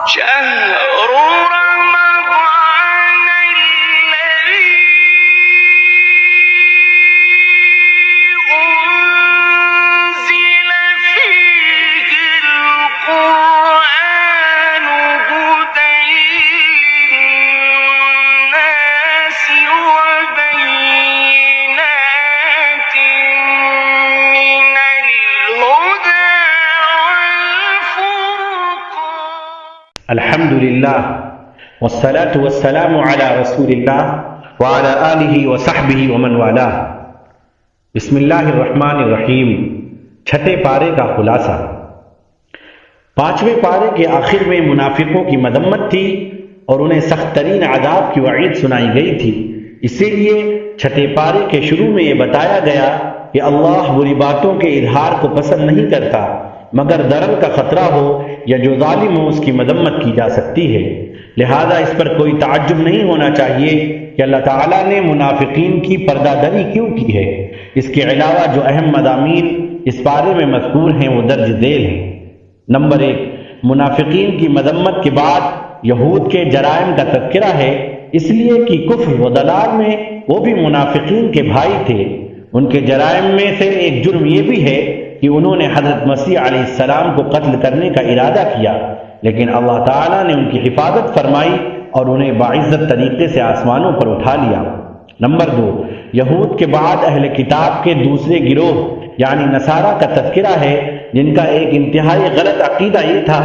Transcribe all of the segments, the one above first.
شهر رمضان الذي أنزل فيه القرآن هدى للناس وبينات من الهدى والفرقان. الحمد للہ والصلاة والسلام علی رسول اللہ وعلی آلہ وصحبہ ومن والہ. بسم اللہ الرحمن الرحیم. چھٹے پارے کا خلاصہ. پانچویں پارے کے آخر میں منافقوں کی مذمت تھی اور انہیں سخت ترین عذاب کی وعید سنائی گئی تھی. اسی لیے چھٹے پارے کے شروع میں یہ بتایا گیا کہ اللہ بری باتوں کے اظہار کو پسند نہیں کرتا مگر ضرر کا خطرہ ہو یا جو ظالم ہو اس کی مذمت کی جا سکتی ہے. لہذا اس پر کوئی تعجب نہیں ہونا چاہیے کہ اللہ تعالیٰ نے منافقین کی پردہ دری کیوں کی ہے. اس کے علاوہ جو اہم مضامین اس پارے میں مذکور ہیں وہ درج ذیل ہیں. نمبر 1، منافقین کی مذمت کے بعد یہود کے جرائم کا تذکرہ ہے، اس لیے کہ کفر و ضلال میں وہ بھی منافقین کے بھائی تھے. ان کے جرائم میں سے ایک جرم یہ بھی ہے کہ انہوں نے حضرت مسیح علیہ السلام کو قتل کرنے کا ارادہ کیا، لیکن اللہ تعالیٰ نے ان کی حفاظت فرمائی اور انہیں باعزت طریقے سے آسمانوں پر اٹھا لیا. نمبر 2، یہود کے بعد اہل کتاب کے دوسرے گروہ یعنی نصارہ کا تذکرہ ہے، جن کا ایک انتہائی غلط عقیدہ یہ تھا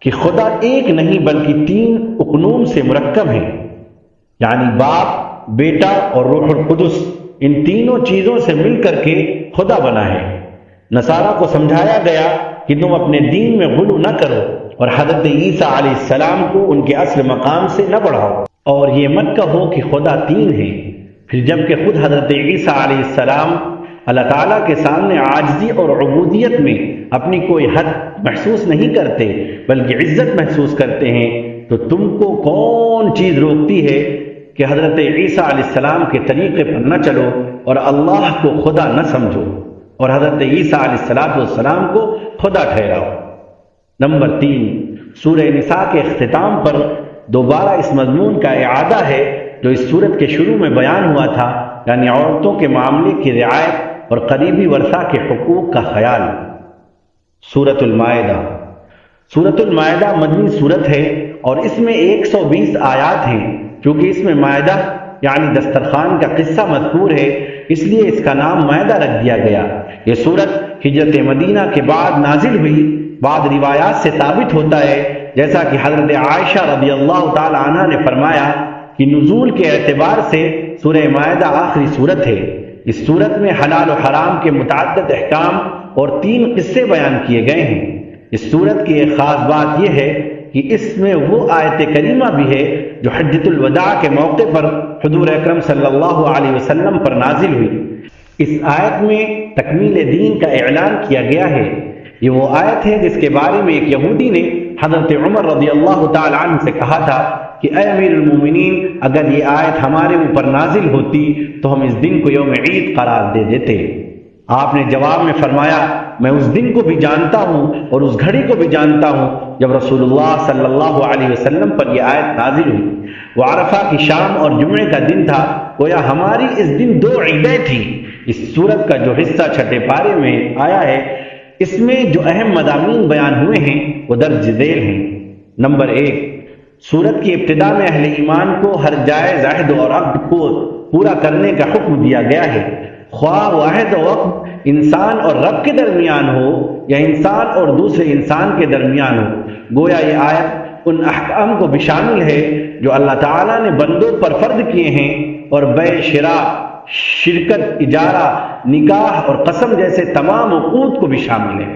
کہ خدا ایک نہیں بلکہ 3 اقنوم سے مرکب ہے، یعنی باپ، بیٹا اور روح القدس، ان تینوں چیزوں سے مل کر کے خدا بنا ہے. نصارہ کو سمجھایا گیا کہ تم اپنے دین میں غلو نہ کرو اور حضرت عیسیٰ علیہ السلام کو ان کے اصل مقام سے نہ بڑھاؤ، اور یہ مت کہو کہ خدا 3 ہے. پھر جب کہ خود حضرت عیسیٰ علیہ السلام اللہ تعالیٰ کے سامنے عاجزی اور عبودیت میں اپنی کوئی حد محسوس نہیں کرتے بلکہ عزت محسوس کرتے ہیں، تو تم کو کون چیز روکتی ہے کہ حضرت عیسیٰ علیہ السلام کے طریقے پر نہ چلو اور اللہ کو خدا نہ سمجھو اور حضرت عیسیٰ علیہ السلام کو خدا ٹھہراؤ. نمبر 3، سورہ نساء کے اختتام پر دوبارہ اس مضمون کا اعادہ ہے جو اس سورت کے شروع میں بیان ہوا تھا، یعنی عورتوں کے معاملے کی رعایت اور قریبی ورثہ کے حقوق کا خیال. سورۃ المائدہ. سورۃ المائدہ مدنی سورت ہے اور اس میں 120 آیات ہیں. چونکہ اس میں مائدہ یعنی دسترخوان کا قصہ مذکور ہے اس لیے اس کا نام مائدہ رکھ دیا گیا. یہ سورت ہجرت مدینہ کے بعد نازل ہوئی. بعض روایات سے ثابت ہوتا ہے جیسا کہ حضرت عائشہ رضی اللہ تعالی عنہ نے فرمایا کہ نزول کے اعتبار سے سورہ مائدہ آخری سورت ہے. اس سورت میں حلال و حرام کے متعدد احکام اور 3 قصے بیان کیے گئے ہیں. اس سورت کی ایک خاص بات یہ ہے کہ اس میں وہ آیت کریمہ بھی ہے جو حجۃ الوداع کے موقع پر حضور اکرم صلی اللہ علیہ وسلم پر نازل ہوئی. اس آیت میں تکمیل دین کا اعلان کیا گیا ہے. یہ وہ آیت ہے جس کے بارے میں ایک یہودی نے حضرت عمر رضی اللہ تعالی عنہ سے کہا تھا کہ اے امیر المومنین، اگر یہ آیت ہمارے اوپر نازل ہوتی تو ہم اس دن کو یوم عید قرار دے دیتے. آپ نے جواب میں فرمایا، میں اس دن کو بھی جانتا ہوں اور اس گھڑی کو بھی جانتا ہوں جب رسول اللہ صلی اللہ علیہ وسلم پر یہ آیت نازل ہوئی. وہ عرفہ کی شام اور جمعے کا دن تھا، گویا ہماری اس دن 2 عیدیں تھیں. اس سورت کا جو حصہ چھٹے پارے میں آیا ہے اس میں جو اہم مضامین بیان ہوئے ہیں وہ درج ذیل ہیں. نمبر 1، سورت کی ابتدا میں اہل ایمان کو ہر جائز عہد اور عقد کو پورا کرنے کا حکم دیا گیا ہے، خواہ وہ عہد و عقد انسان اور رب کے درمیان ہو یا انسان اور دوسرے انسان کے درمیان ہو. گویا یہ آیت ان احکام کو بھی شامل ہے جو اللہ تعالیٰ نے بندوں پر فرض کیے ہیں اور بیع، شراء، شرکت، اجارہ، نکاح اور قسم جیسے تمام عقود کو بھی شامل ہے.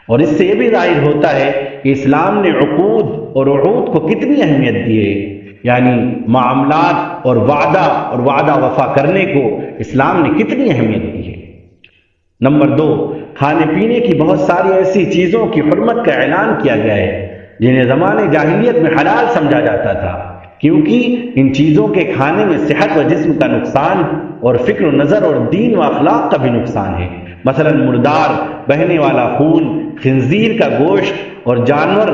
اور اس سے یہ بھی ظاہر ہوتا ہے کہ اسلام نے عقود اور عہود کو کتنی اہمیت دی ہے، یعنی معاملات اور وعدہ وفا کرنے کو اسلام نے کتنی اہمیت دی ہے. نمبر 2، کھانے پینے کی بہت ساری ایسی چیزوں کی حرمت کا اعلان کیا گیا ہے جنہیں زمانے جاہلیت میں حلال سمجھا جاتا تھا، کیونکہ ان چیزوں کے کھانے میں صحت و جسم کا نقصان اور فکر و نظر اور دین و اخلاق کا بھی نقصان ہے۔ مثلا مردار، بہنے والا خون، خنزیر کا گوشت اور جانور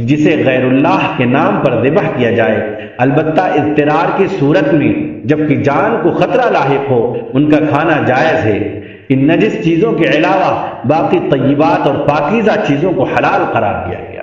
جسے غیر اللہ کے نام پر ذبح کیا جائے، البتہ اضطرار کی صورت میں جبکہ جان کو خطرہ لاحق ہو، ان کا کھانا جائز ہے۔ ان نجس چیزوں کے علاوہ باقی طیبات اور پاکیزہ چیزوں کو حلال قرار دیا گیا۔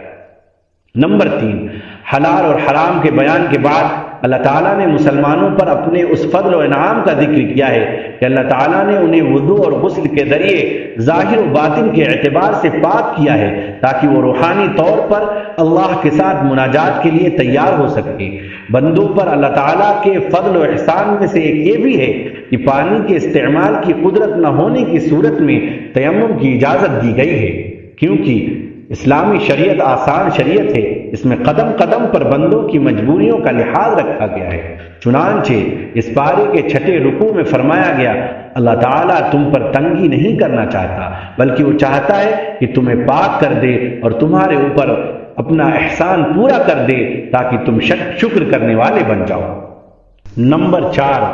نمبر 3، حلال اور حرام کے بیان کے بعد اللہ تعالیٰ نے مسلمانوں پر اپنے اس فضل و انعام کا ذکر کیا ہے کہ اللہ تعالیٰ نے انہیں وضو اور غسل کے ذریعے ظاہر و باطن کے اعتبار سے پاک کیا ہے تاکہ وہ روحانی طور پر اللہ کے ساتھ مناجات کے لیے تیار ہو سکے۔ بندوں پر اللہ تعالیٰ کے فضل و احسان میں سے ایک یہ بھی ہے کہ پانی کے استعمال کی قدرت نہ ہونے کی صورت میں تیمم کی اجازت دی گئی ہے، کیونکہ اسلامی شریعت آسان شریعت ہے، اس میں قدم قدم پر بندوں کی مجبوریوں کا لحاظ رکھا گیا ہے۔ چنانچہ اس پارے کے 6 رکوع میں فرمایا گیا، اللہ تعالیٰ تم پر تنگی نہیں کرنا چاہتا بلکہ وہ چاہتا ہے کہ تمہیں پاک کر دے اور تمہارے اوپر اپنا احسان پورا کر دے تاکہ تم شکر کرنے والے بن جاؤ۔ نمبر 4،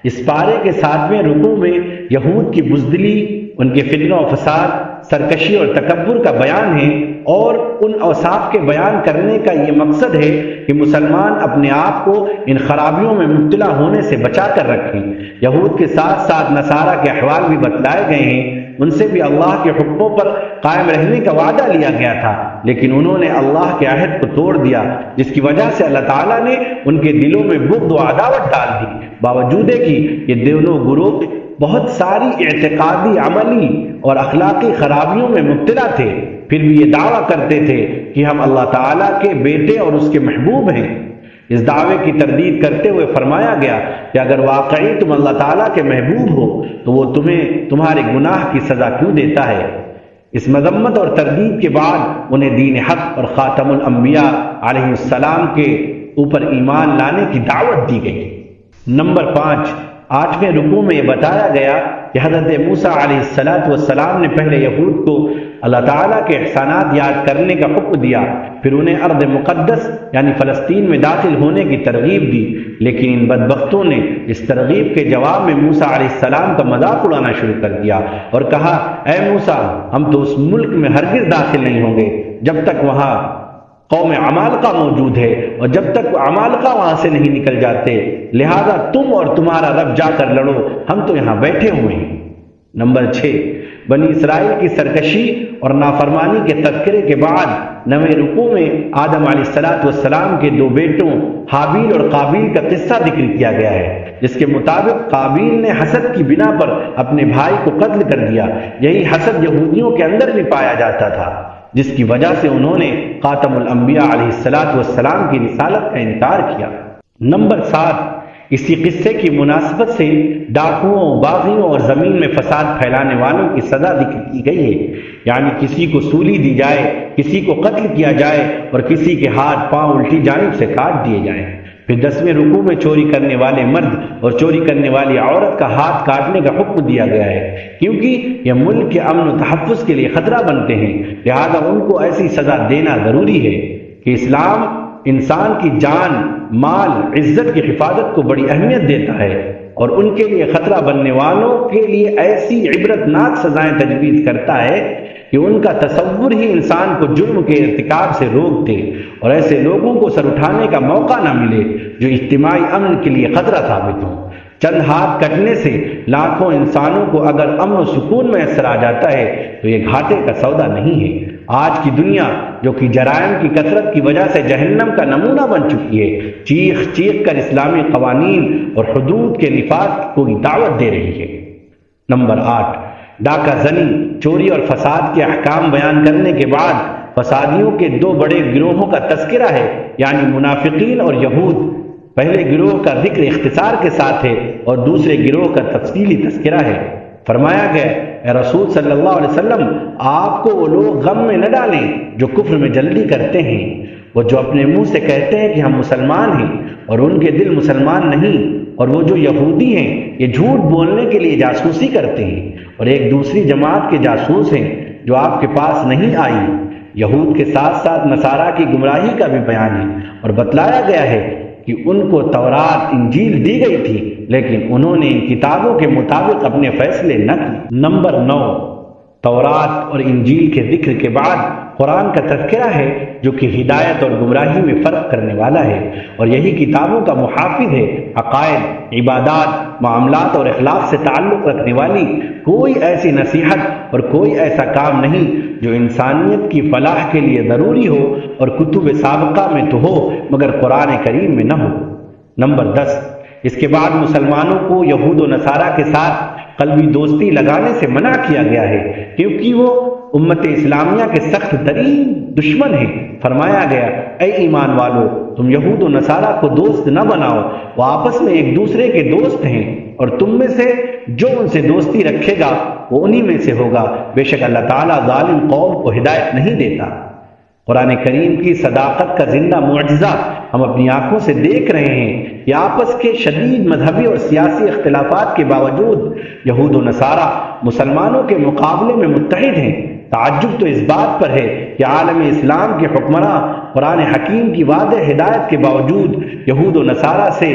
اس پارے کے 7ویں رکوع میں یہود کی بزدلی، ان کے فتنہ و فساد، سرکشی اور تکبر کا بیان ہے، اور ان اوصاف کے بیان کرنے کا یہ مقصد ہے کہ مسلمان اپنے آپ کو ان خرابیوں میں مبتلا ہونے سے بچا کر رکھیں۔ یہود کے ساتھ ساتھ نصارہ کے احوال بھی بتلائے گئے ہیں، ان سے بھی اللہ کے حکموں پر قائم رہنے کا وعدہ لیا گیا تھا، لیکن انہوں نے اللہ کے عہد کو توڑ دیا، جس کی وجہ سے اللہ تعالیٰ نے ان کے دلوں میں بغض و عداوت ڈال دی۔ باوجود ہے کہ یہ دونوں گروہ بہت ساری اعتقادی، عملی اور اخلاقی خرابیوں میں مبتلا تھے، پھر بھی یہ دعویٰ کرتے تھے کہ ہم اللہ تعالیٰ کے بیٹے اور اس کے محبوب ہیں۔ اس دعوے کی تردید کرتے ہوئے فرمایا گیا کہ اگر واقعی تم اللہ تعالیٰ کے محبوب ہو تو وہ تمہیں تمہارے گناہ کی سزا کیوں دیتا ہے؟ اس مذمت اور تردید کے بعد انہیں دین حق اور خاتم الانبیاء علیہ السلام کے اوپر ایمان لانے کی دعوت دی گئی۔ نمبر 5، 8ویں رکوع میں یہ بتایا گیا کہ حضرت موسیٰ علیہ السلام نے پہلے یہود کو اللہ تعالیٰ کے احسانات یاد کرنے کا حکم دیا، پھر انہیں ارض مقدس یعنی فلسطین میں داخل ہونے کی ترغیب دی، لیکن ان بدبختوں نے اس ترغیب کے جواب میں موسیٰ علیہ السلام کا مذاق اڑانا شروع کر دیا اور کہا، اے موسیٰ، ہم تو اس ملک میں ہرگز داخل نہیں ہوں گے جب تک وہاں قوم عمالقہ موجود ہے اور جب تک عمالقہ وہاں سے نہیں نکل جاتے، لہذا تم اور تمہارا رب جا کر لڑو، ہم تو یہاں بیٹھے ہوئے ہیں۔ نمبر 6، بنی اسرائیل کی سرکشی اور نافرمانی کے تذکرے کے بعد 9ویں رکوع میں آدم علیہ السلام کے 2 بیٹوں حابیل اور قابیل کا قصہ ذکر کیا گیا ہے، جس کے مطابق قابیل نے حسد کی بنا پر اپنے بھائی کو قتل کر دیا۔ یہی حسد یہودیوں کے اندر بھی پایا جاتا تھا، جس کی وجہ سے انہوں نے خاتم الانبیاء علیہ السلام کی رسالت کا انکار کیا۔ نمبر 7، اسی قصے کی مناسبت سے ڈاکوؤں، باغیوں اور زمین میں فساد پھیلانے والوں کی سزا ذکر کی گئی ہے، یعنی کسی کو سولی دی جائے، کسی کو قتل کیا جائے اور کسی کے ہاتھ پاؤں الٹی جانب سے کاٹ دیے جائیں۔ پھر 10ویں رکوع میں چوری کرنے والے مرد اور چوری کرنے والی عورت کا ہاتھ کاٹنے کا حکم دیا گیا ہے، کیونکہ یہ ملک کے امن و تحفظ کے لیے خطرہ بنتے ہیں، لہذا ان کو ایسی سزا دینا ضروری ہے کہ اسلام انسان کی جان، مال، عزت کی حفاظت کو بڑی اہمیت دیتا ہے اور ان کے لیے خطرہ بننے والوں کے لیے ایسی عبرت ناک سزائیں تجویز کرتا ہے کہ ان کا تصور ہی انسان کو جرم کے ارتکاب سے روک دے اور ایسے لوگوں کو سر اٹھانے کا موقع نہ ملے جو اجتماعی امن کے لیے خطرہ ثابت ہوں۔ چند ہاتھ کٹنے سے لاکھوں انسانوں کو اگر امن و سکون میسر آ جاتا ہے تو یہ گھاٹے کا سودا نہیں ہے۔ آج کی دنیا جو کہ جرائم کی کثرت کی وجہ سے جہنم کا نمونہ بن چکی ہے، چیخ چیخ کر اسلامی قوانین اور حدود کے نفاذ کو دعوت دے رہی ہے۔ نمبر 8، ڈاکہ زنی، چوری اور فساد کے احکام بیان کرنے کے بعد فسادیوں کے 2 بڑے گروہوں کا تذکرہ ہے، یعنی منافقین اور یہود۔ پہلے گروہ کا ذکر اختصار کے ساتھ ہے اور دوسرے گروہ کا تفصیلی تذکرہ ہے۔ فرمایا گیا، اے رسول صلی اللہ علیہ وسلم، آپ کو وہ لوگ غم میں نہ ڈالیں جو کفر میں جلدی کرتے ہیں، وہ جو اپنے منہ سے کہتے ہیں کہ ہم مسلمان ہیں اور ان کے دل مسلمان نہیں، اور وہ جو یہودی ہیں یہ جھوٹ بولنے کے لیے جاسوسی کرتے ہیں اور ایک دوسری جماعت کے جاسوس ہیں جو آپ کے پاس نہیں آئی۔ یہود کے ساتھ ساتھ نصارہ کی گمراہی کا بھی بیان ہے اور بتلایا گیا ہے کہ ان کو تورات انجیل دی گئی تھی، لیکن انہوں نے ان کتابوں کے مطابق اپنے فیصلے نہ کیے۔ نمبر 9، تورات اور انجیل کے ذکر کے بعد قرآن کا تذکرہ ہے، جو کہ ہدایت اور گمراہی میں فرق کرنے والا ہے، اور یہی کتابوں کا محافظ ہے۔ عقائد، عبادات، معاملات اور اخلاق سے تعلق رکھنے والی کوئی ایسی نصیحت اور کوئی ایسا کام نہیں جو انسانیت کی فلاح کے لیے ضروری ہو اور کتب سابقہ میں تو ہو مگر قرآن کریم میں نہ ہو۔ نمبر 10، اس کے بعد مسلمانوں کو یہود و نصارہ کے ساتھ قلبی دوستی لگانے سے منع کیا گیا ہے، کیونکہ وہ امت اسلامیہ کے سخت ترین دشمن ہیں۔ فرمایا گیا، اے ایمان والو، تم یہود و نصارہ کو دوست نہ بناؤ، وہ آپس میں ایک دوسرے کے دوست ہیں، اور تم میں سے جو ان سے دوستی رکھے گا وہ انہی میں سے ہوگا، بے شک اللہ تعالیٰ ظالم قوم کو ہدایت نہیں دیتا۔ قرآن کریم کی صداقت کا زندہ معجزہ ہم اپنی آنکھوں سے دیکھ رہے ہیں کہ آپس کے شدید مذہبی اور سیاسی اختلافات کے باوجود یہود و نصارہ مسلمانوں کے مقابلے میں متحد ہیں۔ تعجب تو اس بات پر ہے کہ عالم اسلام کے حکمراں قرآن حکیم کی واضح ہدایت کے باوجود یہود و نصارہ سے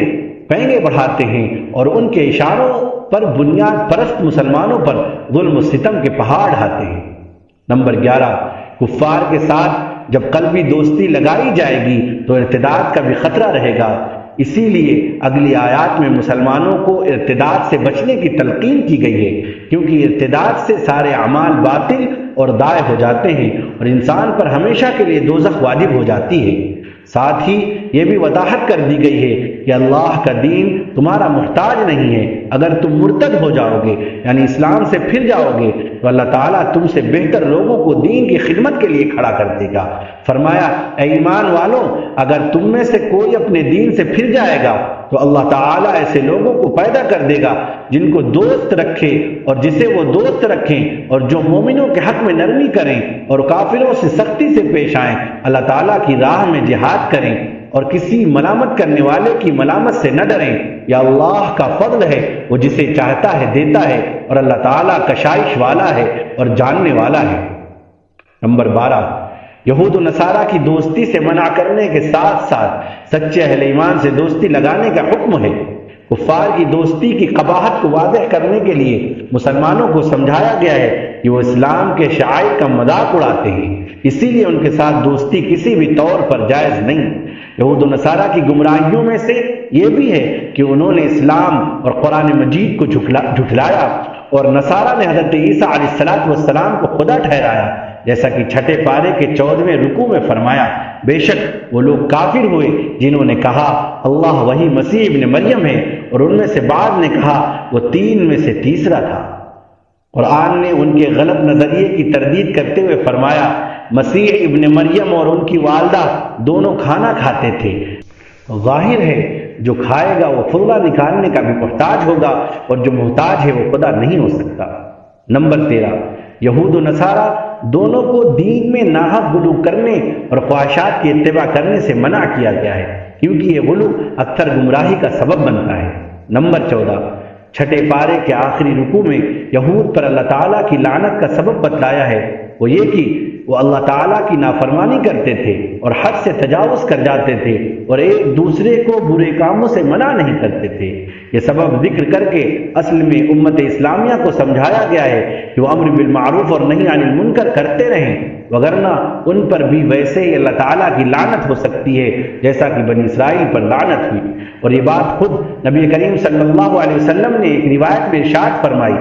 پینگے بڑھاتے ہیں اور ان کے اشاروں پر بنیاد پرست مسلمانوں پر ظلم و ستم کے پہاڑ ڈھاتے ہیں۔ نمبر 11، کفار کے ساتھ جب قلبی دوستی لگائی جائے گی تو ارتداد کا بھی خطرہ رہے گا، اسی لیے اگلی آیات میں مسلمانوں کو ارتداد سے بچنے کی تلقین کی گئی ہے، کیونکہ ارتداد سے سارے اعمال باطل اور ضائع ہو جاتے ہیں اور انسان پر ہمیشہ کے لیے دوزخ واجب ہو جاتی ہے۔ ساتھ ہی یہ بھی وضاحت کر دی گئی ہے کہ اللہ کا دین تمہارا محتاج نہیں ہے۔ اگر تم مرتد ہو جاؤ گے یعنی اسلام سے پھر جاؤ گے تو اللہ تعالیٰ تم سے بہتر لوگوں کو دین کی خدمت کے لیے کھڑا کر دے گا۔ فرمایا، اے ایمان والوں، اگر تم میں سے کوئی اپنے دین سے پھر جائے گا تو اللہ تعالیٰ ایسے لوگوں کو پیدا کر دے گا جن کو دوست رکھے اور جسے وہ دوست رکھیں، اور جو مومنوں کے حق میں نرمی کریں اور کافروں سے سختی سے پیش آئیں، اللہ تعالیٰ کی راہ میں جہاد کریں اور کسی ملامت کرنے والے کی ملامت سے نہ ڈریں۔ یا اللہ کا فضل ہے، وہ جسے چاہتا ہے دیتا ہے، اور اللہ تعالیٰ کشائش والا ہے اور جاننے والا ہے۔ نمبر 12، یہود و نصارہ کی دوستی سے منع کرنے کے ساتھ ساتھ سچے اہل ایمان سے دوستی لگانے کا حکم ہے۔ کفار کی دوستی کی قباحت کو واضح کرنے کے لیے مسلمانوں کو سمجھایا گیا ہے کہ وہ اسلام کے شعائر کا مذاق اڑاتے ہیں، اسی لیے ان کے ساتھ دوستی کسی بھی طور پر جائز نہیں۔ یہود و نصارہ کی گمراہیوں میں سے یہ بھی ہے کہ انہوں نے اسلام اور قرآن مجید کو جھٹلایا، اور نصارہ نے حضرت عیسیٰ علیہ السلام کو خدا ٹھہرایا، جیسا کہ چھٹے پارے کے 14ویں رکوع میں فرمایا، بے شک وہ لوگ کافر ہوئے جنہوں نے کہا اللہ وہی مسیح ابن مریم ہے، اور ان میں سے بعض نے کہا وہ 3 میں سے تیسرا تھا۔ قرآن نے ان کے غلط نظریے کی تردید کرتے ہوئے فرمایا، مسیح ابن مریم اور ان کی والدہ دونوں کھانا کھاتے تھے۔ ظاہر ہے جو کھائے گا وہ فرقہ نکالنے کا بھی محتاج ہوگا، اور جو محتاج ہے وہ خدا نہیں ہو سکتا۔ نمبر 13، یہود و نصارہ دونوں کو دین میں ناحق غلو کرنے اور خواہشات کی اتباع کرنے سے منع کیا گیا ہے، کیونکہ یہ غلو اکثر گمراہی کا سبب بنتا ہے۔ نمبر 14، چھٹے پارے کے آخری رکوع میں یہود پر اللہ تعالیٰ کی لعنت کا سبب بتلایا ہے، وہ یہ کہ وہ اللہ تعالیٰ کی نافرمانی کرتے تھے اور حد سے تجاوز کر جاتے تھے اور ایک دوسرے کو برے کاموں سے منع نہیں کرتے تھے۔ یہ سبب ذکر کر کے اصل میں امت اسلامیہ کو سمجھایا گیا ہے کہ وہ امر بالمعروف اور نہی عن المنکر کرتے رہیں، وگرنہ ان پر بھی ویسے ہی اللہ تعالیٰ کی لعنت ہو سکتی ہے جیسا کہ بنی اسرائیل پر لعنت ہوئی۔ اور یہ بات خود نبی کریم صلی اللہ علیہ وسلم نے ایک روایت میں ارشاد فرمائی،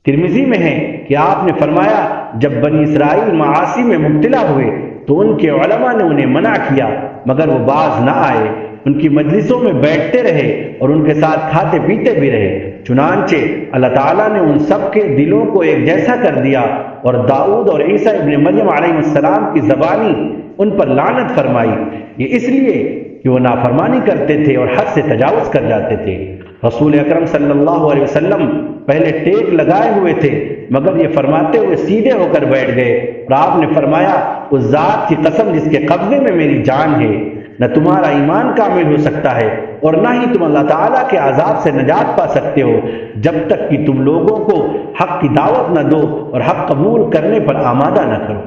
ترمذی میں ہے کہ آپ نے فرمایا، جب بنی اسرائیل معاصی میں مبتلا ہوئے تو ان کے علماء نے انہیں منع کیا مگر وہ باز نہ آئے، ان کی مجلسوں میں بیٹھتے رہے اور ان کے ساتھ کھاتے پیتے بھی رہے، چنانچہ اللہ تعالیٰ نے ان سب کے دلوں کو ایک جیسا کر دیا، اور داؤد اور عیسیٰ ابن مریم علیہ السلام کی زبانی ان پر لعنت فرمائی، یہ اس لیے کہ وہ نافرمانی کرتے تھے اور حد سے تجاوز کر جاتے تھے۔ رسول اکرم صلی اللہ علیہ وسلم پہلے ٹیک لگائے ہوئے تھے مگر یہ فرماتے ہوئے سیدھے ہو کر بیٹھ گئے، اور آپ نے فرمایا، اس ذات کی قسم جس کے قبضے میں میری جان ہے، نہ تمہارا ایمان کامل ہو سکتا ہے اور نہ ہی تم اللہ تعالیٰ کے عذاب سے نجات پا سکتے ہو جب تک کہ تم لوگوں کو حق کی دعوت نہ دو اور حق قبول کرنے پر آمادہ نہ کرو۔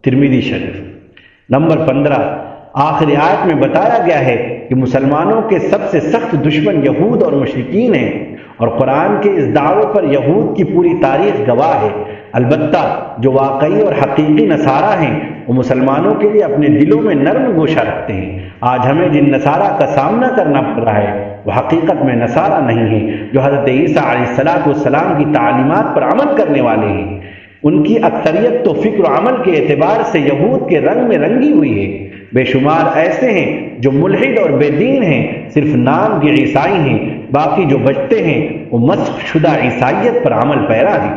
ترمذی شریف۔ نمبر 15، آخری آیت میں بتایا گیا ہے کہ مسلمانوں کے سب سے سخت دشمن یہود اور مشرکین ہیں، اور قرآن کے اس دعوے پر یہود کی پوری تاریخ گواہ ہے۔ البتہ جو واقعی اور حقیقی نصارہ ہیں وہ مسلمانوں کے لیے اپنے دلوں میں نرم گوشہ رکھتے ہیں۔ آج ہمیں جن نصارہ کا سامنا کرنا پڑ رہا ہے وہ حقیقت میں نصارہ نہیں ہیں، جو حضرت عیسیٰ علیہ السلام کی تعلیمات پر عمل کرنے والے ہیں۔ ان کی اکثریت تو فکر و عمل کے اعتبار سے یہود کے رنگ میں رنگی ہوئی ہے۔ بے شمار ایسے ہیں جو ملحد اور بے دین ہیں، صرف نام کے عیسائی ہیں، باقی جو بچتے ہیں وہ مسخ شدہ عیسائیت پر عمل پیرا ہیں۔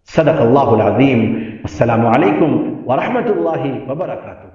صدق اللہ العظیم۔ السلام علیکم ورحمۃ اللہ وبرکاتہ۔